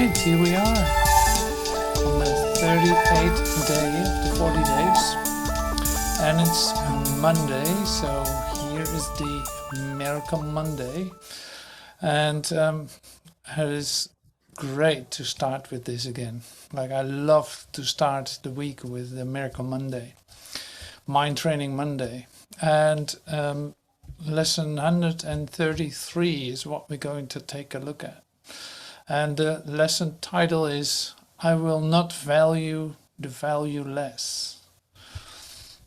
Alright, here we are on the 38th day of the 40 days, and it's Monday, so here is the Miracle Monday, and it is great to start with this again. Like, I love to start the week with the Miracle Monday, Mind Training Monday, and lesson 133 is what we're going to take a look at. And the lesson title is, I will not value the valueless.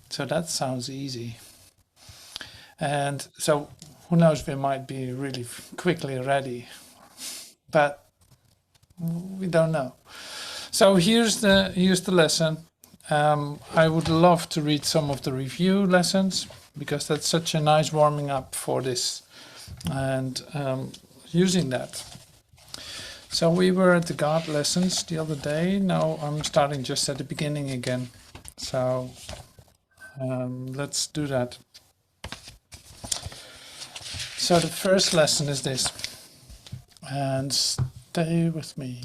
So that sounds easy. And so who knows, we might be really quickly ready, but we don't know. So here's the lesson. I would love to read some of the review lessons because that's such a nice warming up for this and using that. So we were at the God lessons the other day. Now I'm starting just at the beginning again. So let's do that. So the first lesson is this, and stay with me.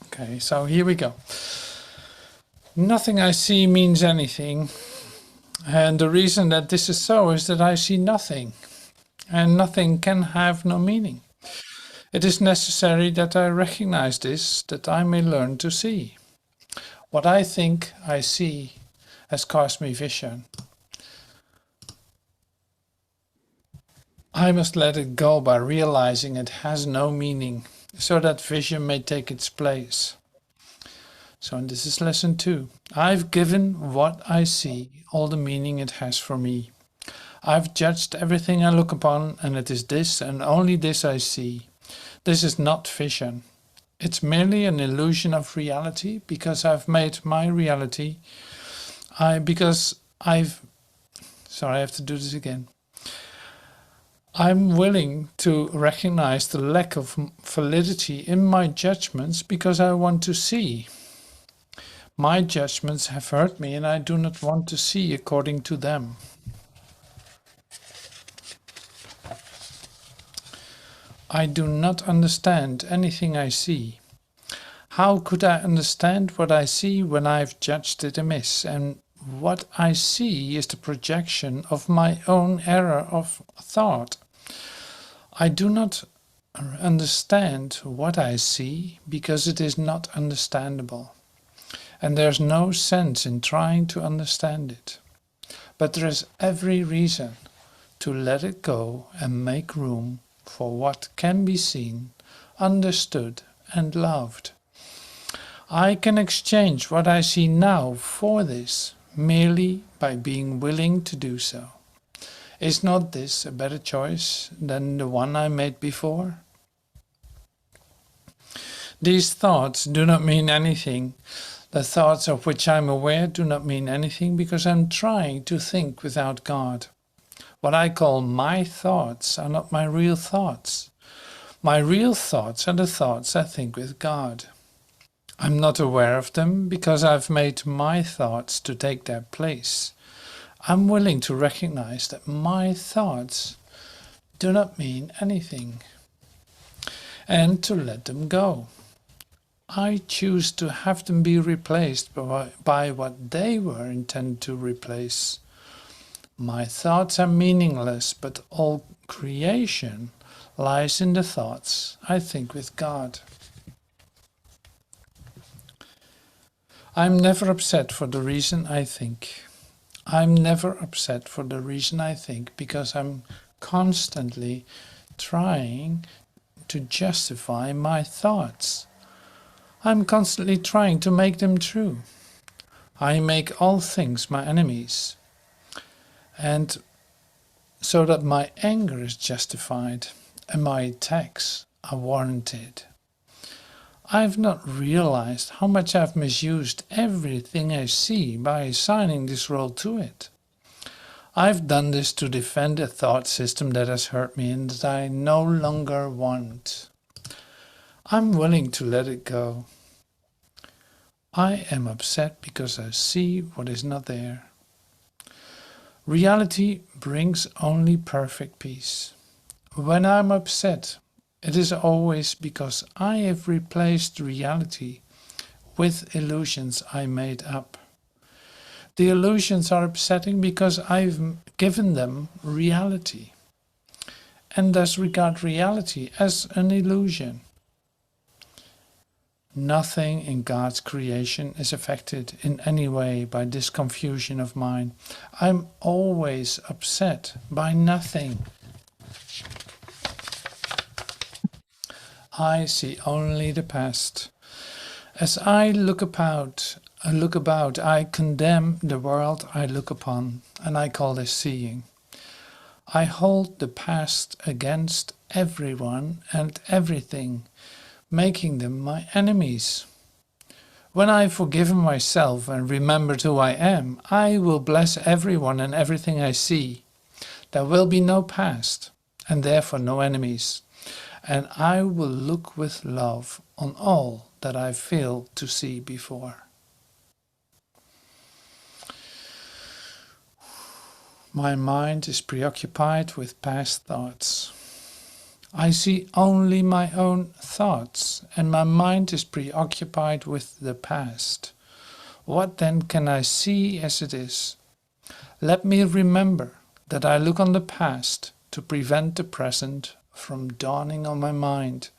Okay, so here we go. Nothing I see means anything. And the reason that this is so is that I see nothing, and nothing can have no meaning. It is necessary that I recognize this, that I may learn to see. What I think I see has caused me vision. I must let it go by realizing it has no meaning, so that vision may take its place. So this is lesson 2. I've given what I see all the meaning it has for me. I've judged everything I look upon, and it is this and only this I see. This is not vision. It's merely an illusion of reality because I've made my reality. I have to do this again. I'm willing to recognize the lack of validity in my judgments because I want to see. My judgments have hurt me and I do not want to see according to them. I do not understand anything I see. How could I understand what I see when I've judged it amiss, and what I see is the projection of my own error of thought? I do not understand what I see because it is not understandable, and there's no sense in trying to understand it. But there is every reason to let it go and make room for what can be seen, understood, and loved. I can exchange what I see now for this merely by being willing to do so. Is not this a better choice than the one I made before? These thoughts do not mean anything. The thoughts of which I am aware do not mean anything because I am trying to think without God. What I call my thoughts are not my real thoughts. My real thoughts are the thoughts I think with God. I'm not aware of them because I've made my thoughts to take their place. I'm willing to recognize that my thoughts do not mean anything and to let them go. I choose to have them be replaced by what they were intended to replace. My thoughts are meaningless, but all creation lies in the thoughts I think with God. I'm never upset for the reason I think. I'm never upset for the reason I think because I'm constantly trying to justify my thoughts. I'm constantly trying to make them true. I make all things my enemies, and so that my anger is justified and my attacks are warranted. I've not realized how much I've misused everything I see by assigning this role to it. I've done this to defend a thought system that has hurt me and that I no longer want. I'm willing to let it go. I am upset because I see what is not there. Reality brings only perfect peace. When I'm upset, It is always because I have replaced reality with illusions I made up. The illusions are upsetting because I've given them reality, and thus regard reality as an illusion. Nothing in God's creation is affected in any way by this confusion of mine. I'm always upset by nothing. I see only the past. As I look about, I condemn the world I look upon, and I call this seeing. I hold the past against everyone and everything, making them my enemies. When I've forgiven myself and remembered who I am, I will bless everyone and everything I see. There will be no past, and therefore no enemies, and I will look with love on all that I failed to see before. My mind is preoccupied with past thoughts. I see only my own thoughts, and my mind is preoccupied with the past. What then can I see as it is? Let me remember that I look on the past to prevent the present from dawning on my mind.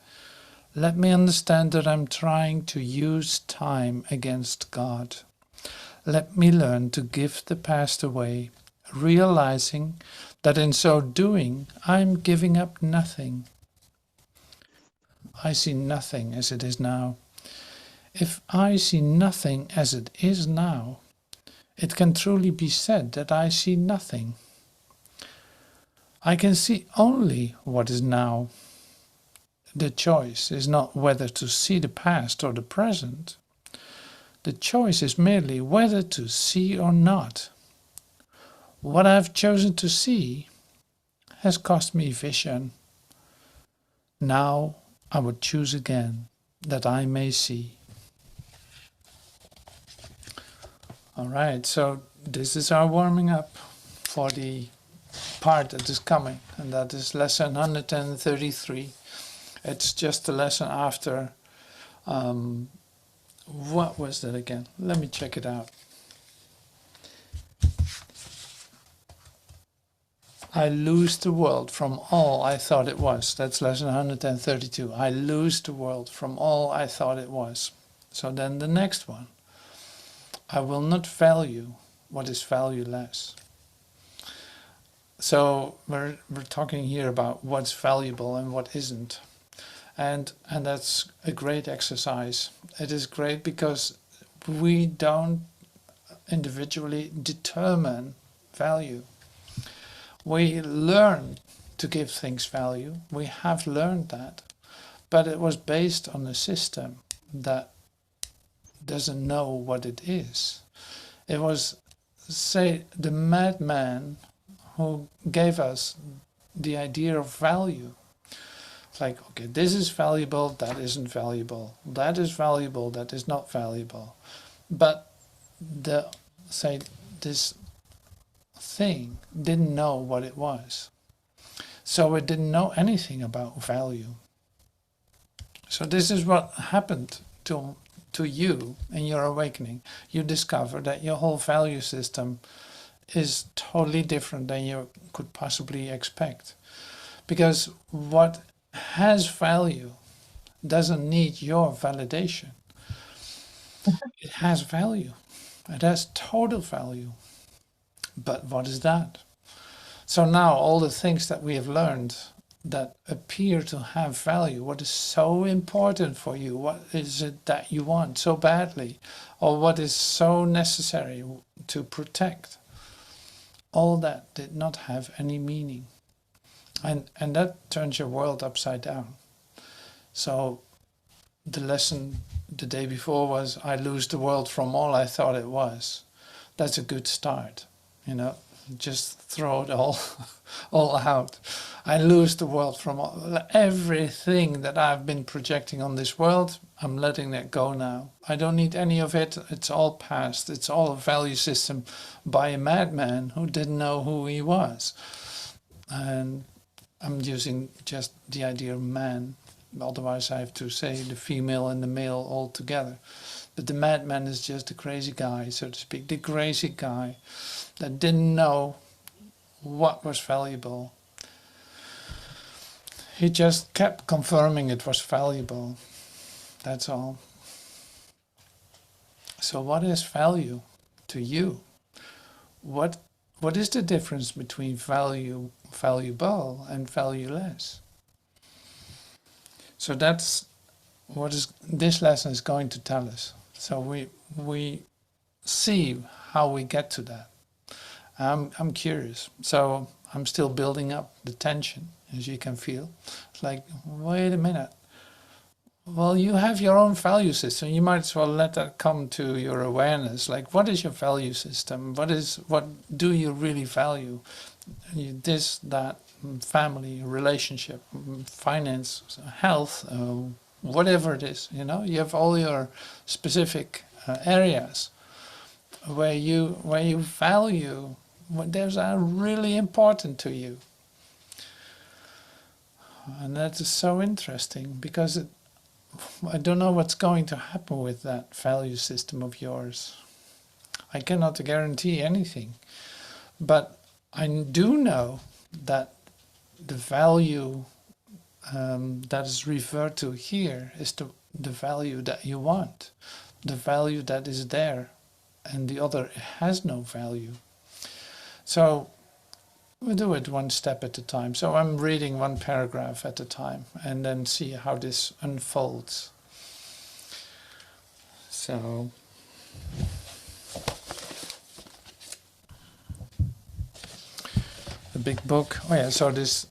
Let me understand that I'm trying to use time against God. Let me learn to give the past away, realizing that in so doing I'm giving up nothing. I see nothing as it is now. If I see nothing as it is now, it can truly be said that I see nothing. I can see only what is now. The choice is not whether to see the past or the present. The choice is merely whether to see or not. What I have chosen to see has cost me vision. Now I would choose again that I may see. All right, so this is our warming up for the part that is coming, and that is lesson 133. It's just the lesson after, what was that again? Let me check it out. I lose the world from all I thought it was. That's lesson 132. I lose the world from all I thought it was. So then the next one. I will not value what is valueless. So we're talking here about what's valuable and what isn't. And that's a great exercise. It is great because we don't individually determine value. We learn to give things value. We have learned that. But it was based on a system that doesn't know what it is. It was, say, the madman who gave us the idea of value. It's like, okay, this is valuable, that isn't valuable. That is valuable, that is not valuable. But this thing didn't know what it was. So it didn't know anything about value. So this is what happened to you in your awakening. You discover that your whole value system is totally different than you could possibly expect. Because what has value doesn't need your validation. It has value. It has total value. But what is that? So now all the things that we have learned that appear to have value, what is so important for you, what is it that you want so badly, or what is so necessary to protect, all that did not have any meaning. And that turns your world upside down. So the lesson the day before was, I lose the world from all I thought it was. That's a good start, just throw it all out. I lose the world from everything that I've been projecting on this world. I'm letting that go now. I don't need any of it. It's all past. It's all a value system by a madman who didn't know who he was. And I'm using just the idea of man Otherwise I have to say the female and the male all together. But the madman is just the crazy guy, so to speak, the crazy guy that didn't know what was valuable. He just kept confirming it was valuable. That's all. So what is value to you? What is the difference between valuable and valueless? So that's what this lesson is going to tell us. So we see how we get to that. I'm curious. So I'm still building up the tension, as you can feel. It's like, wait a minute. Well, you have your own value system. You might as well let that come to your awareness. Like, what is your value system? What do you really value? This, that, family, relationship, finance, health, whatever it is. You know, you have all your specific areas where you value what those are really important to you. And that is so interesting because I don't know what's going to happen with that value system of yours. I cannot guarantee anything, but I do know that the value that is referred to here is the value that you want, the value that is there, and the other has no value. So we'll do it one step at a time. So I'm reading one paragraph at a time and then see how this unfolds. So the big book. Oh yeah, so the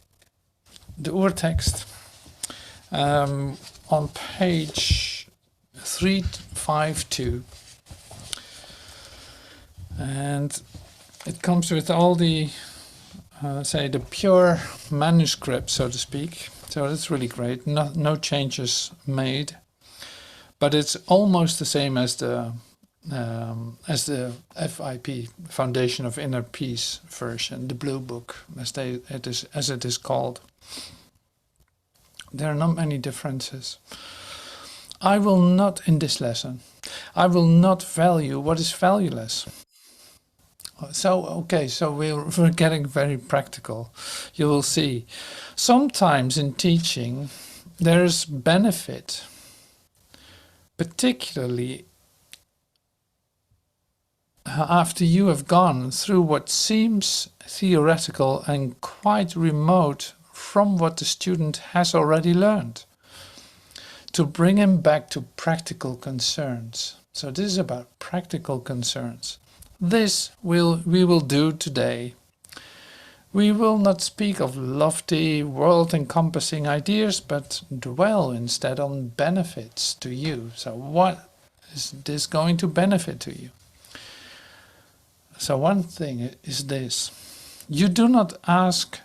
Urtext on page 352. And it comes with all the say the pure manuscript, so to speak. So that's really great. No changes made, but it's almost the same as the FIP, Foundation of Inner Peace version, the Blue Book, as it is called. There are not many differences. I will not, in this lesson, I will not value what is valueless. So, okay, so we're getting very practical. You will see. Sometimes in teaching, there's benefit, particularly after you have gone through what seems theoretical and quite remote from what the student has already learned, to bring him back to practical concerns. So this is about practical concerns. This we will do today. We will not speak of lofty, world-encompassing ideas, but dwell instead on benefits to you. So what is this going to benefit to you? So one thing is this. You do not ask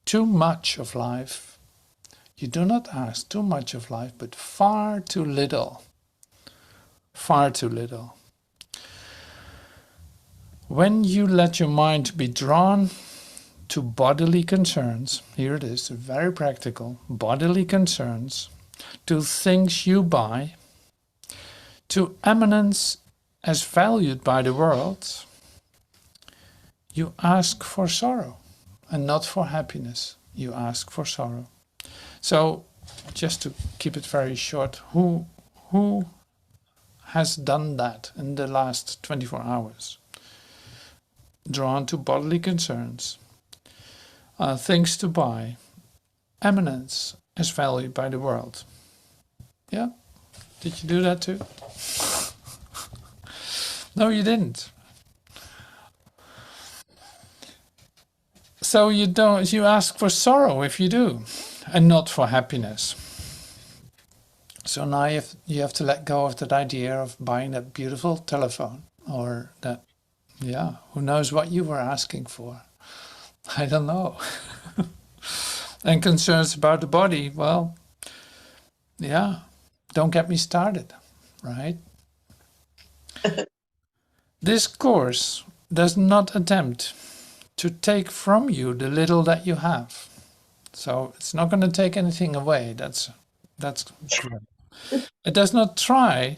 too much of life. You do not ask too much of life, but far too little. Far too little. When you let your mind be drawn to bodily concerns, here it is, very practical, bodily concerns, to things you buy, to eminence as valued by the world, you ask for sorrow and not for happiness. You ask for sorrow. So, just to keep it very short, who has done that in the last 24 hours? Drawn to bodily concerns, things to buy, eminence as valued by the world. Yeah? Did you do that too? No, you didn't. So you ask for sorrow if you do, and not for happiness. So now you have to let go of that idea of buying that beautiful telephone, or that, yeah, who knows what you were asking for. I don't know. And concerns about the body, well, yeah, don't get me started, right? This course does not attempt to take from you the little that you have. So it's not going to take anything away. That's That's great. It does not try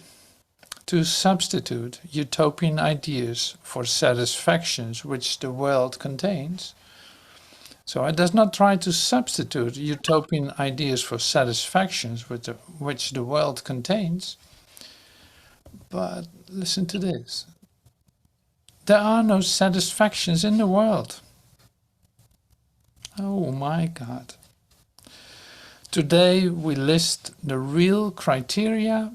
to substitute utopian ideas for satisfactions which the world contains. So it does not try to substitute utopian ideas for satisfactions which the world contains. But listen to this. There are no satisfactions in the world. Oh my God. Today we list the real criteria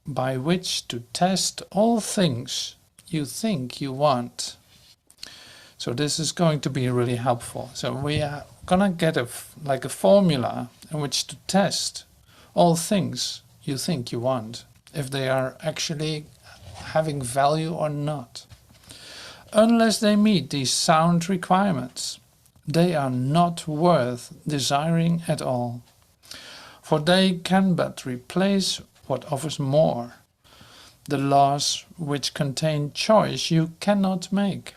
by which to test all things you think you want. So this is going to be really helpful. So we are gonna get a formula in which to test all things you think you want, if they are actually having value or not. Unless they meet these sound requirements, they are not worth desiring at all, for they can but replace what offers more. The laws which contain choice you cannot make,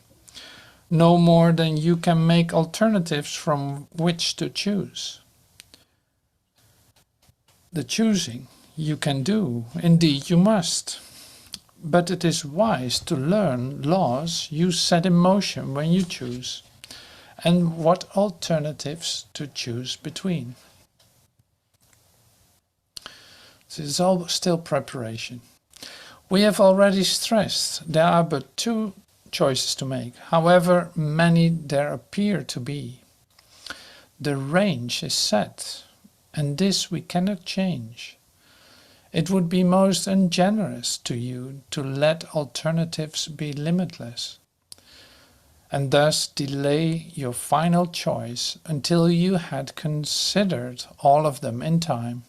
no more than you can make alternatives from which to choose. The choosing you can do, indeed you must, but it is wise to learn laws you set in motion when you choose, and what alternatives to choose between. This is all still preparation. We have already stressed there are but two choices to make, however many there appear to be. The range is set, and this we cannot change. It would be most ungenerous to you to let alternatives be limitless, and thus delay your final choice until you had considered all of them in time,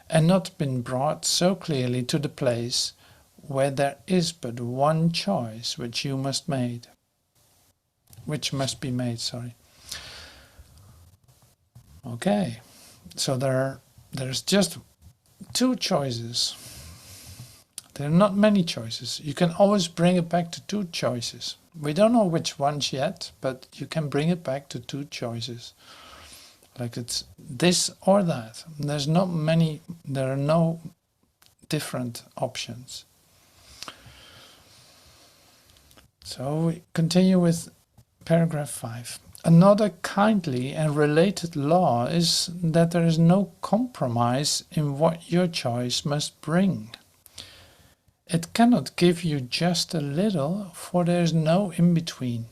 and not been brought so clearly to the place where there is but one choice which must be made. Okay, so there's just two choices. There are not many choices. You can always bring it back to two choices. We don't know which ones yet, but you can bring it back to two choices. Like it's this or that. There are no different options. So we continue with paragraph 5. Another kindly and related law is that there is no compromise in what your choice must bring. It cannot give you just a little, for there is no in-between.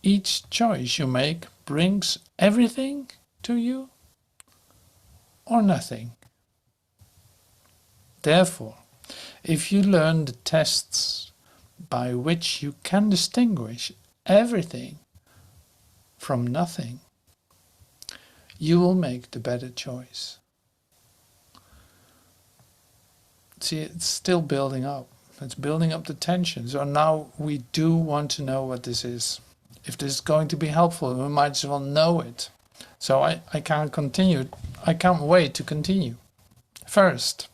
Each choice you make brings everything to you or nothing. Therefore, if you learn the tests by which you can distinguish everything from nothing, you will make the better choice. See, it's still building up. It's building up the tension. So now we do want to know what this is. If this is going to be helpful, we might as well know it. So I can't continue. I can't wait to continue. First,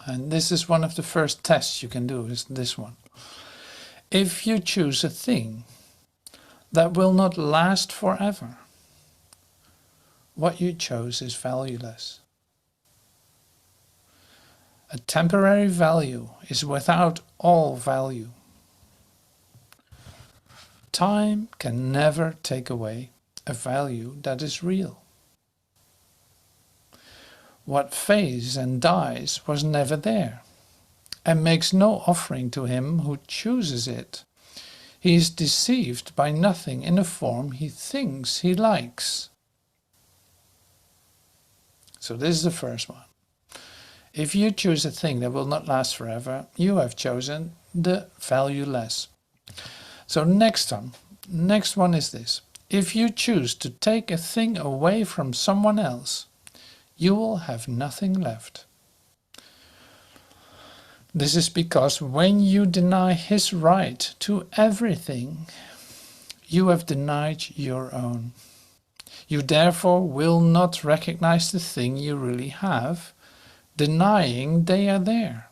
and this is one of the first tests you can do, is this one. If you choose a thing that will not last forever, what you chose is valueless. A temporary value is without all value. Time can never take away a value that is real. What fades and dies was never there, and makes no offering to him who chooses it. He is deceived by nothing in a form he thinks he likes. So this is the first one. If you choose a thing that will not last forever, you have chosen the valueless. So next one is this. If you choose to take a thing away from someone else, you will have nothing left. This is because when you deny his right to everything, you have denied your own. You therefore will not recognize the thing you really have, denying they are there.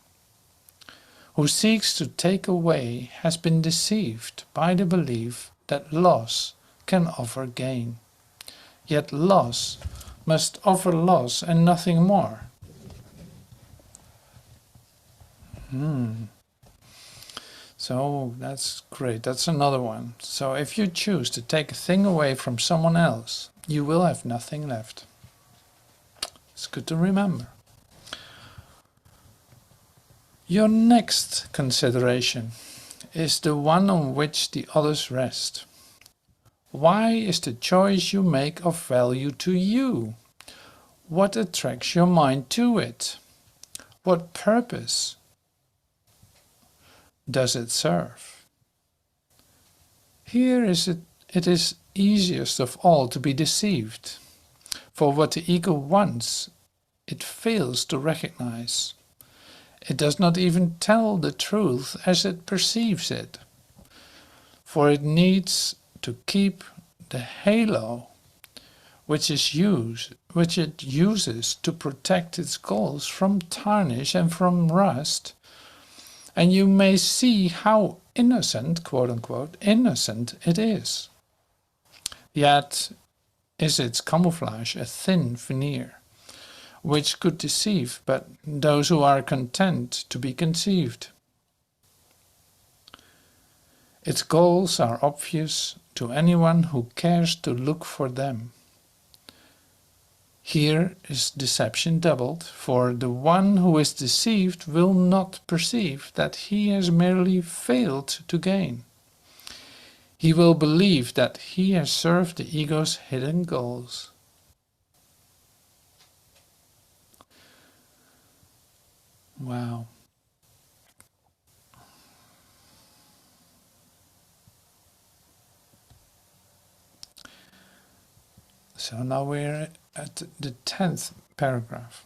Who seeks to take away has been deceived by the belief that loss can offer gain. Yet loss must offer loss and nothing more. So that's great. That's another one. So if you choose to take a thing away from someone else, you will have nothing left. It's good to remember. Your next consideration is the one on which the others rest. Why is the choice you make of value to you? What attracts your mind to it? What purpose does it serve? Here it is easiest of all to be deceived, for what the ego wants, it fails to recognize. It does not even tell the truth as it perceives it, for it needs to keep the halo which it uses to protect its goals from tarnish and from rust. And you may see how innocent, quote unquote, innocent it is. Yet is its camouflage a thin veneer, which could deceive but those who are content to be conceived. Its goals are obvious to anyone who cares to look for them. Here is deception doubled, for the one who is deceived will not perceive that he has merely failed to gain. He will believe that he has served the ego's hidden goals. Wow. So now we're at the 10th paragraph.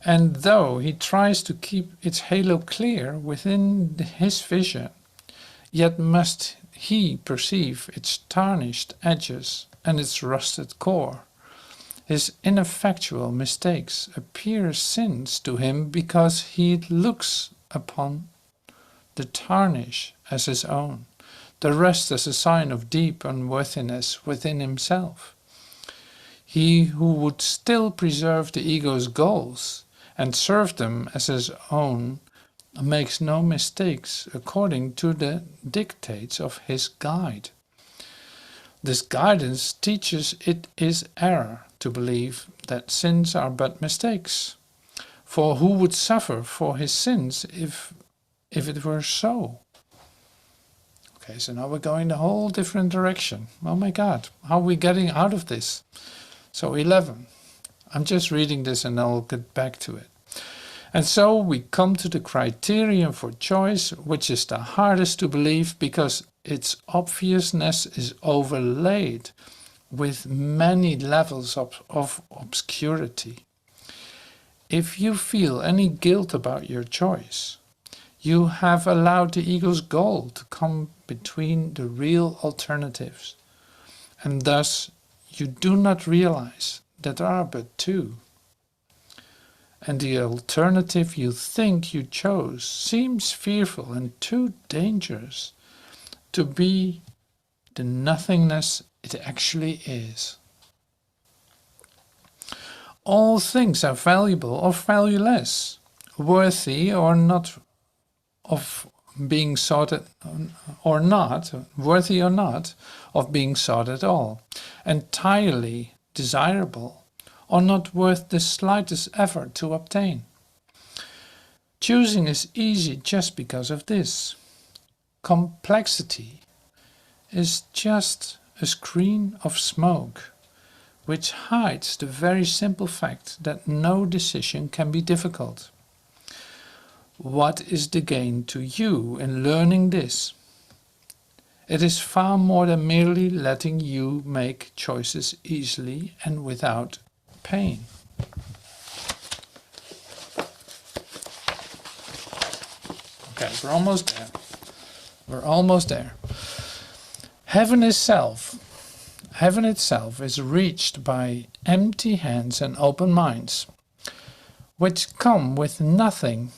And though he tries to keep its halo clear within his vision, yet must he perceive its tarnished edges and its rusted core. His ineffectual mistakes appear sins to him because he looks upon the tarnish as his own, the rest as a sign of deep unworthiness within himself. He who would still preserve the ego's goals and serve them as his own makes no mistakes according to the dictates of his guide. This guidance teaches it is error to believe that sins are but mistakes. For who would suffer for his sins if it were so? Okay, so now we're going a whole different direction. Oh my God, how are we getting out of this? So 11. I'm just reading this and I'll get back to it. And so we come to the criterion for choice, which is the hardest to believe because its obviousness is overlaid with many levels of obscurity. If you feel any guilt about your choice, you have allowed the ego's goal to come between the real alternatives, and thus you do not realize that there are but two. And the alternative you think you chose seems fearful and too dangerous to be the nothingness it actually is. All things are valuable or valueless, worthy or not of being sought or not, worthy or not of being sought at all, entirely desirable or not worth the slightest effort to obtain. Choosing is easy just because of this. Complexity is just a screen of smoke which hides the very simple fact that no decision can be difficult. What is the gain to you in learning this? It is far more than merely letting you make choices easily and without pain. Okay, we're almost there. We're almost there. Heaven itself is reached by empty hands and open minds, which come with nothing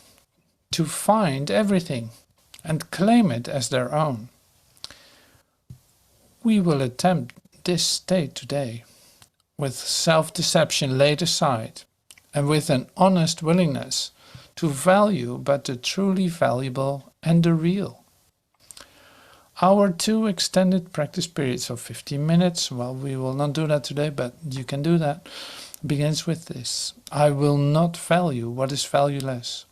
to find everything and claim it as their own. We will attempt this state today, with self-deception laid aside, and with an honest willingness to value but the truly valuable and the real. Our 2 extended practice periods of 15 minutes, well, we will not do that today, but you can do that, begins with this. I will not value what is valueless,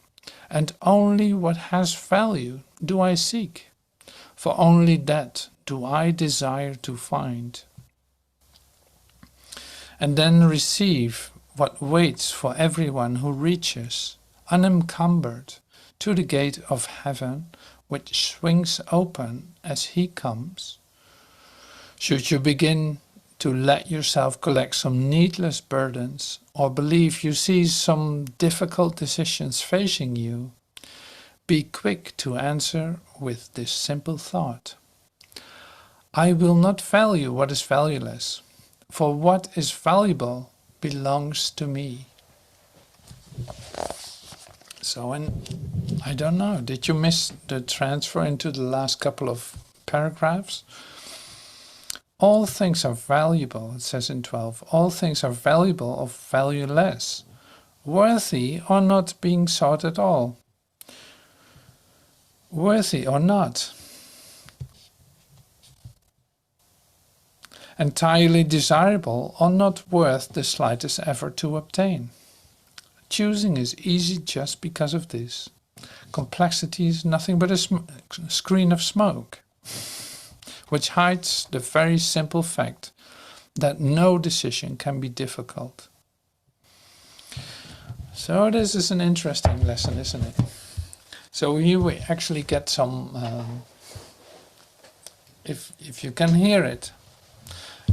and only what has value do I seek, for only that do I desire to find. And then receive what waits for everyone who reaches, unencumbered, to the gate of heaven, which swings open as he comes. Should you begin to let yourself collect some needless burdens, or believe you see some difficult decisions facing you, be quick to answer with this simple thought. I will not value what is valueless, for what is valuable belongs to me. So, and I don't know, did you miss the transfer into the last couple of paragraphs? All things are valuable, it says in 12. All things are valuable or valueless, worthy or not being sought at all. Worthy or not. Entirely desirable or not worth the slightest effort to obtain. Choosing is easy just because of this. Complexity is nothing but a screen of smoke, which hides the very simple fact that no decision can be difficult. So this is an interesting lesson, isn't it? So here we actually get some, if you can hear it,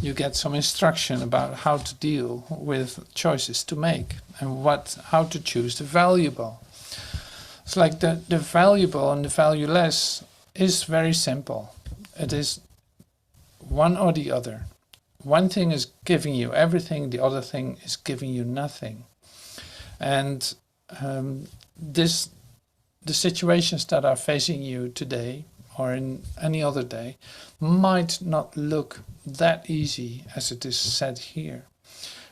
you get some instruction about how to deal with choices to make and how to choose the valuable. It's like the valuable and the valueless is very simple. It is one or the other. One thing is giving you everything, the other thing is giving you nothing. And the situations that are facing you today or in any other day might not look that easy as it is said here,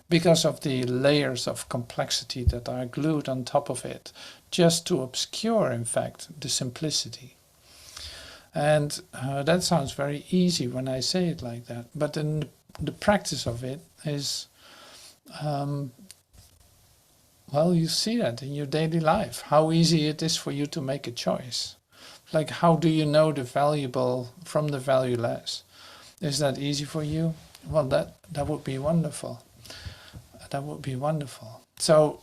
because of the layers of complexity that are glued on top of it, just to obscure, in fact, the simplicity. And that sounds very easy when I say it like that, but then the practice of it is, well, you see that in your daily life, how easy it is for you to make a choice. Like, how do you know the valuable from the valueless? Is that easy for you? Well, that would be wonderful. That would be wonderful. So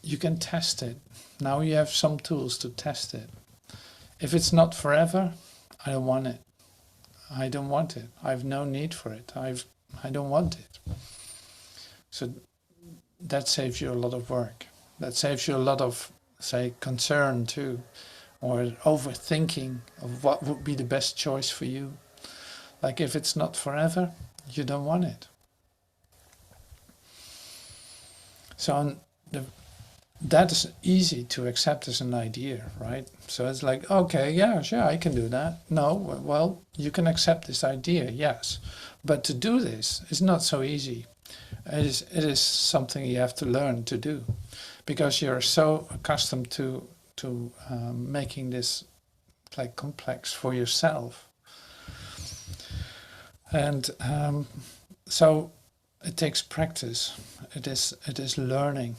you can test it. Now you have some tools to test it. If it's not forever, I don't want it. I don't want it. I have no need for it. I don't want it. So that saves you a lot of work. That saves you a lot of, say, concern too, or overthinking of what would be the best choice for you. Like, if it's not forever, you don't want it. So that is easy to accept as an idea, right? So it's like, okay, yeah, sure, I can do that. No, well, you can accept this idea, yes. But to do this is not so easy. It is something you have to learn to do, because you're so accustomed to making this like complex for yourself. And so it takes practice. It is learning,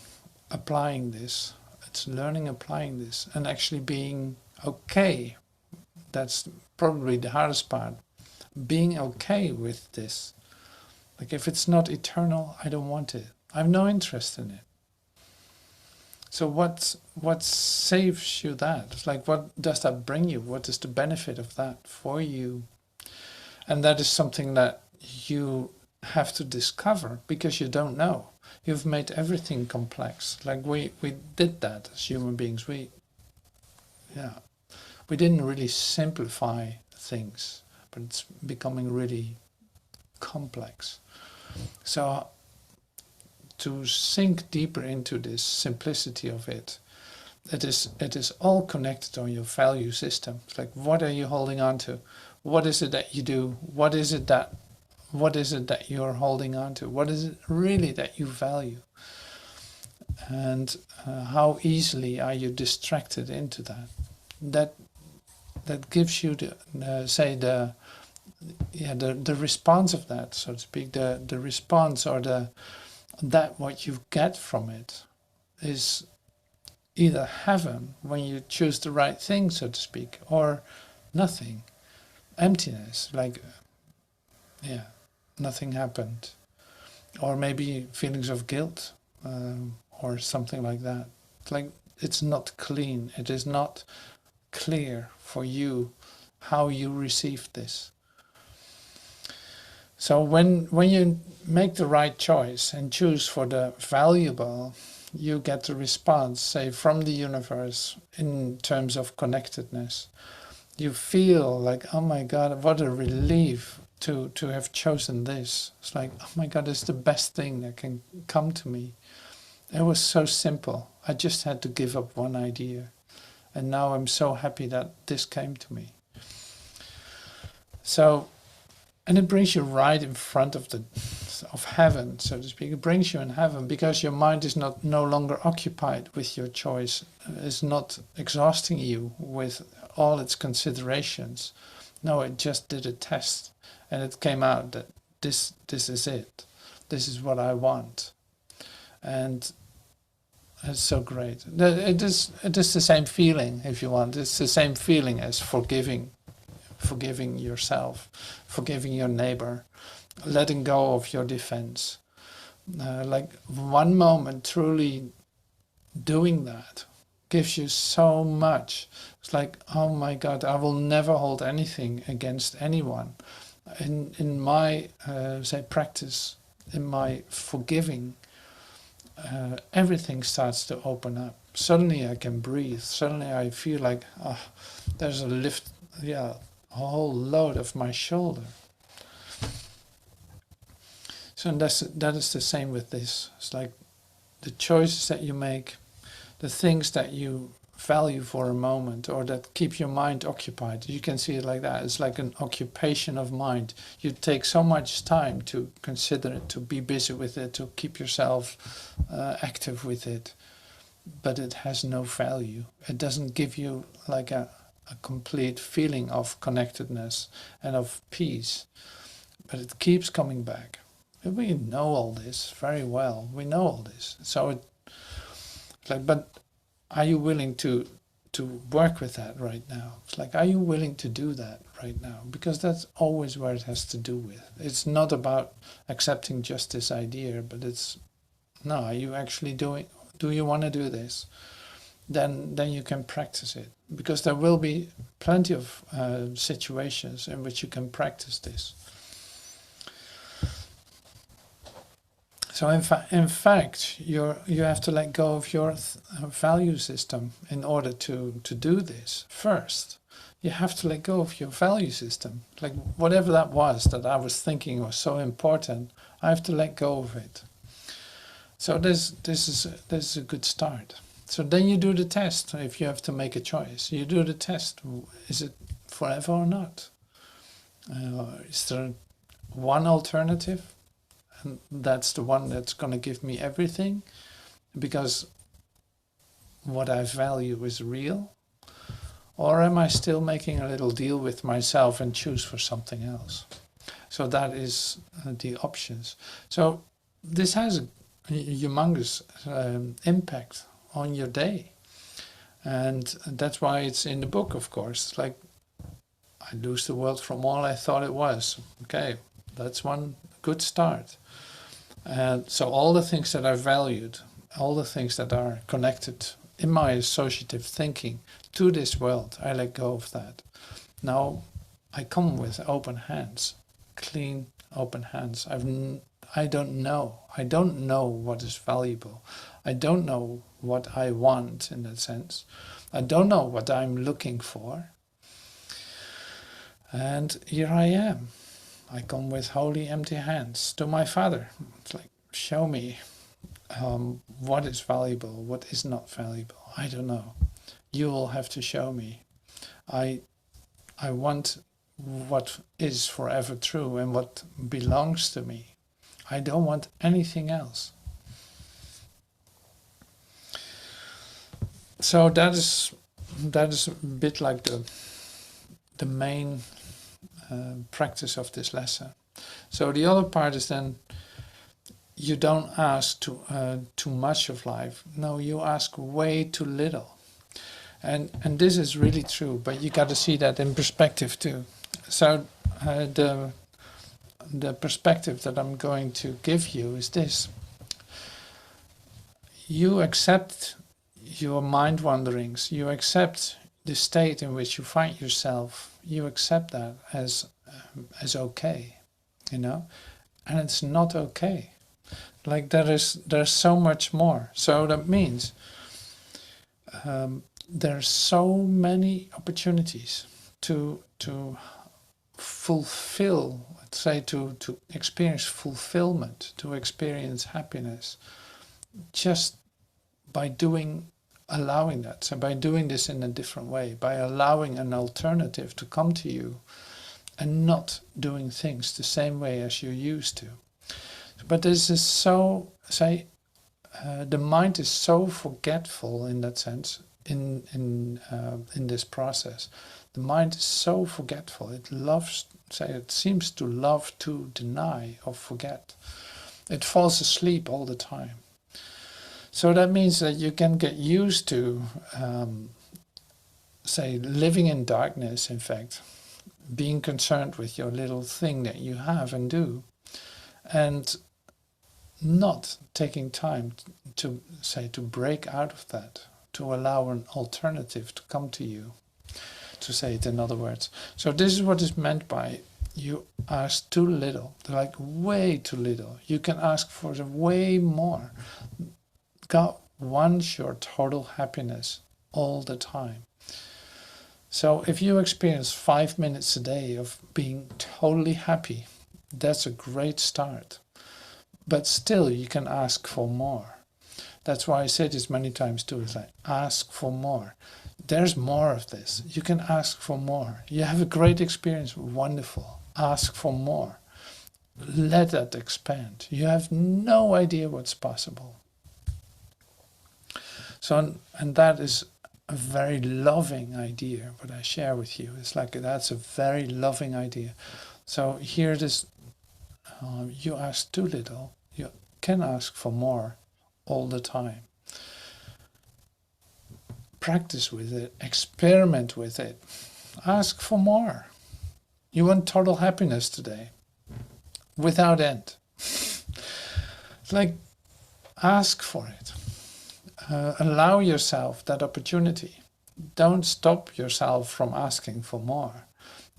applying this. It's learning, applying this, and actually being okay. That's probably the hardest part. Being okay with this. Like, if it's not eternal, I don't want it. I have no interest in it. So what saves you that? It's like, what does that bring you? What is the benefit of that for you? And that is something that you have to discover, because you don't know. You've made everything complex. Like we did that as human beings. We didn't really simplify things, but it's becoming really complex. So to sink deeper into this simplicity of it, it is all connected on your value system. It's like, what are you holding on to? What is it that you do? What is it that what is it that you're holding on to? What is it really that you value? And how easily are you distracted into that? That gives you the response of that, so to speak. The response, or that what you get from it is either heaven when you choose the right thing, so to speak, or nothing, emptiness, like nothing happened, or maybe feelings of guilt, or something like that. Like it's not clean, it is not clear for you how you received this. So when you make the right choice and choose for the valuable, you get the response, say, from the universe in terms of connectedness. You feel like, oh my God, what a relief to have chosen this. It's like, oh my God, it's the best thing that can come to me. It was so simple. I just had to give up one idea. And now I'm so happy that this came to me. So, and it brings you right in front of heaven, so to speak. It brings you in heaven because your mind is no longer occupied with your choice. It's not exhausting you with all its considerations. No, it just did a test, and it came out that this is it. This is what I want. And it's so great. It is the same feeling, if you want. It's the same feeling as forgiving yourself, forgiving your neighbor, letting go of your defense. Like one moment truly doing that gives you so much. It's like, oh my God, I will never hold anything against anyone. In my practice, in my forgiving, everything starts to open up. Suddenly I can breathe. Suddenly I feel like there's a lift, a whole load off my shoulder. So that is the same with this. It's like the choices that you make, the things that you value for a moment, or that keep your mind occupied. You can see it like that. It's like an occupation of mind. You take so much time to consider it, to be busy with it, to keep yourself active with it, but it has no value. It doesn't give you like a complete feeling of connectedness and of peace, but it keeps coming back. We know all this very well. We know all this. So but are you willing to work with that right now? It's like, are you willing to do that right now? Because that's always where it has to do with. It's not about accepting just this idea, but it's, no, are you actually do you want to do this? Then you can practice it. Because there will be plenty of situations in which you can practice this. So in fact, you have to let go of your value system in order to do this. First, you have to let go of your value system. Like whatever that was that I was thinking was so important, I have to let go of it. So this is a good start. So then you do the test. If you have to make a choice, you do the test. Is it forever or not? Is there one alternative? And that's the one that's going to give me everything, because what I value is real? Or am I still making a little deal with myself and choose for something else? So that is the options. So this has a humongous impact on your day. And that's why it's in the book, of course. It's like, I lose the world from all I thought it was. Okay, that's one good start. And so all the things that I valued, all the things that are connected in my associative thinking to this world, I let go of that. Now I come with open hands, clean, open hands. I don't know. I don't know what is valuable. I don't know what I want in that sense. I don't know what I'm looking for. And here I am. I come with holy empty hands to my Father. It's like, show me what is valuable, what is not valuable. I don't know. You will have to show me. I want what is forever true and what belongs to me. I don't want anything else. So that is a bit like the main practice of this lesson. So the other part is then you don't ask too much of life. No, you ask way too little. And this is really true, but you got to see that in perspective too. So the perspective that I'm going to give you is this. You accept your mind wanderings, you accept the state in which you find yourself, you accept that as okay, you know, and it's not okay. Like there's so much more. So that means there's so many opportunities to fulfill, let's say, to experience fulfillment, to experience happiness, just by allowing that. So by doing this in a different way, by allowing an alternative to come to you and not doing things the same way as you used to. But this is so, the mind is so forgetful in that sense, in this process. The mind is so forgetful. It seems to love to deny or forget. It falls asleep all the time. So that means that you can get used to, living in darkness, in fact, being concerned with your little thing that you have and do, and not taking time to break out of that, to allow an alternative to come to you, to say it in other words. So this is what is meant by you ask too little, like way too little. You can ask for way more. God wants your total happiness all the time. So if you experience 5 minutes a day of being totally happy, that's a great start. But still you can ask for more. That's why I say this many times too. It's like, ask for more. There's more of this. You can ask for more. You have a great experience, wonderful. Ask for more. Let that expand. You have no idea what's possible. So, and that is a very loving idea, what I share with you. It's like, that's a very loving idea. So here it is, you ask too little, you can ask for more all the time. Practice with it, experiment with it, ask for more. You want total happiness today, without end. It's like, ask for it. Allow yourself that opportunity. Don't stop yourself from asking for more.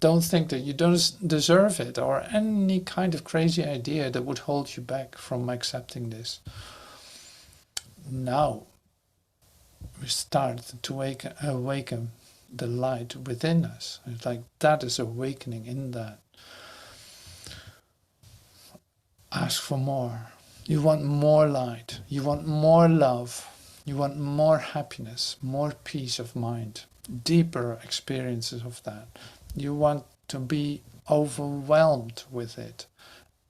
Don't think that you don't deserve it or any kind of crazy idea that would hold you back from accepting this. Now we start to awaken the light within us. It's like that is awakening in that. Ask for more. You want more light. You want more love. You want more happiness, more peace of mind, deeper experiences of that. You want to be overwhelmed with it,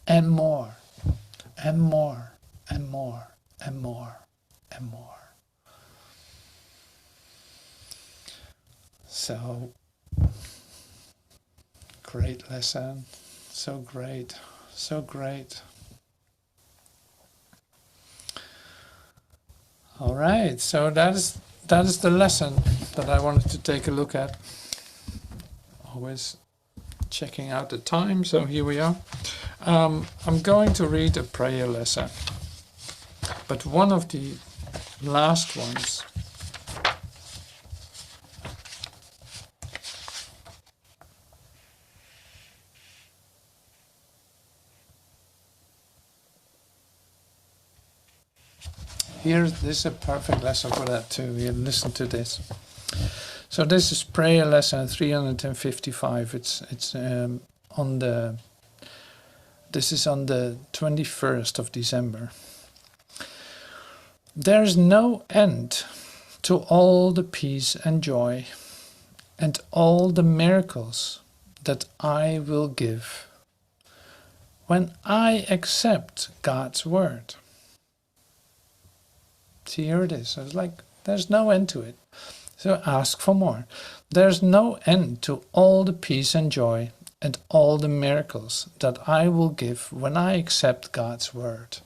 and more, and more, and more, and more, and more. So, great lesson, so great, so great. All right, so that is the lesson that I wanted to take a look at. Always checking out the time, so here we are. I'm going to read a prayer lesson, but one of the last ones this is a perfect lesson for that too. You listen to this. So this is prayer lesson 355. It's on the 21st of December. There is no end to all the peace and joy and all the miracles that I will give when I accept God's word. See, here it is. So it's like there's no end to it. So ask for more. There's no end to all the peace and joy and all the miracles that I will give when I accept God's word.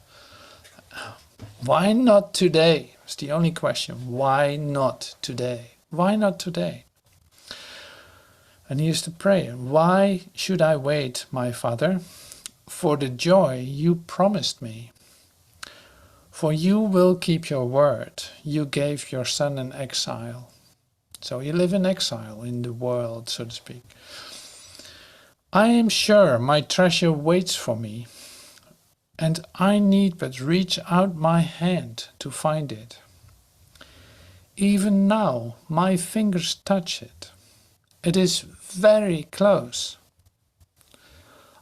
Why not today? It's the only question. Why not today? Why not today? And here's the prayer. Why should I wait, my Father, for the joy you promised me? For you will keep your word. You gave your son in exile. So you live in exile in the world, so to speak. I am sure my treasure waits for me, and I need but reach out my hand to find it. Even now my fingers touch it. It is very close.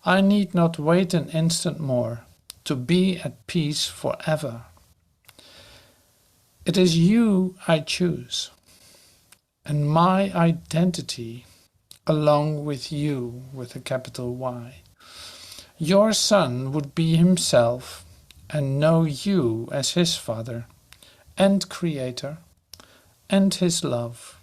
I need not wait an instant more to be at peace forever. It is you I choose, and my identity along with you with a capital Y. Your son would be himself and know you as his father and creator and his love.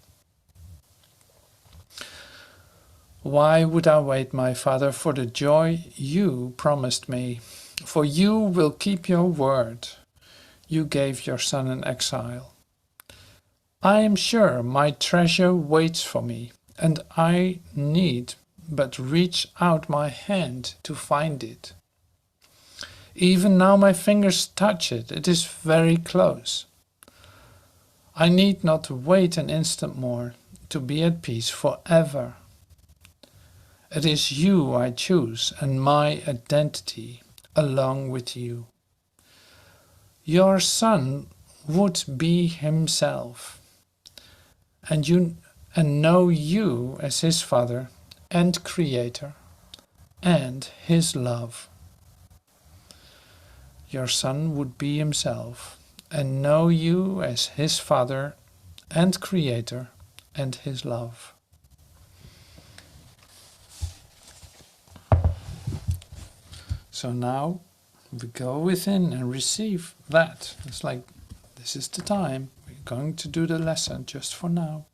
Why would I wait, my Father, for the joy you promised me? For you will keep your word. You gave your son in exile. I am sure my treasure waits for me, and I need but reach out my hand to find it. Even now my fingers touch it. It is very close. I need not wait an instant more to be at peace forever. It is you I choose and my identity along with you. Your son would be himself, and know you as his father and creator and his love. Your son would be himself and know you as his father and creator and his love. So now we go within and receive that. It's like, this is the time. We're going to do the lesson just for now.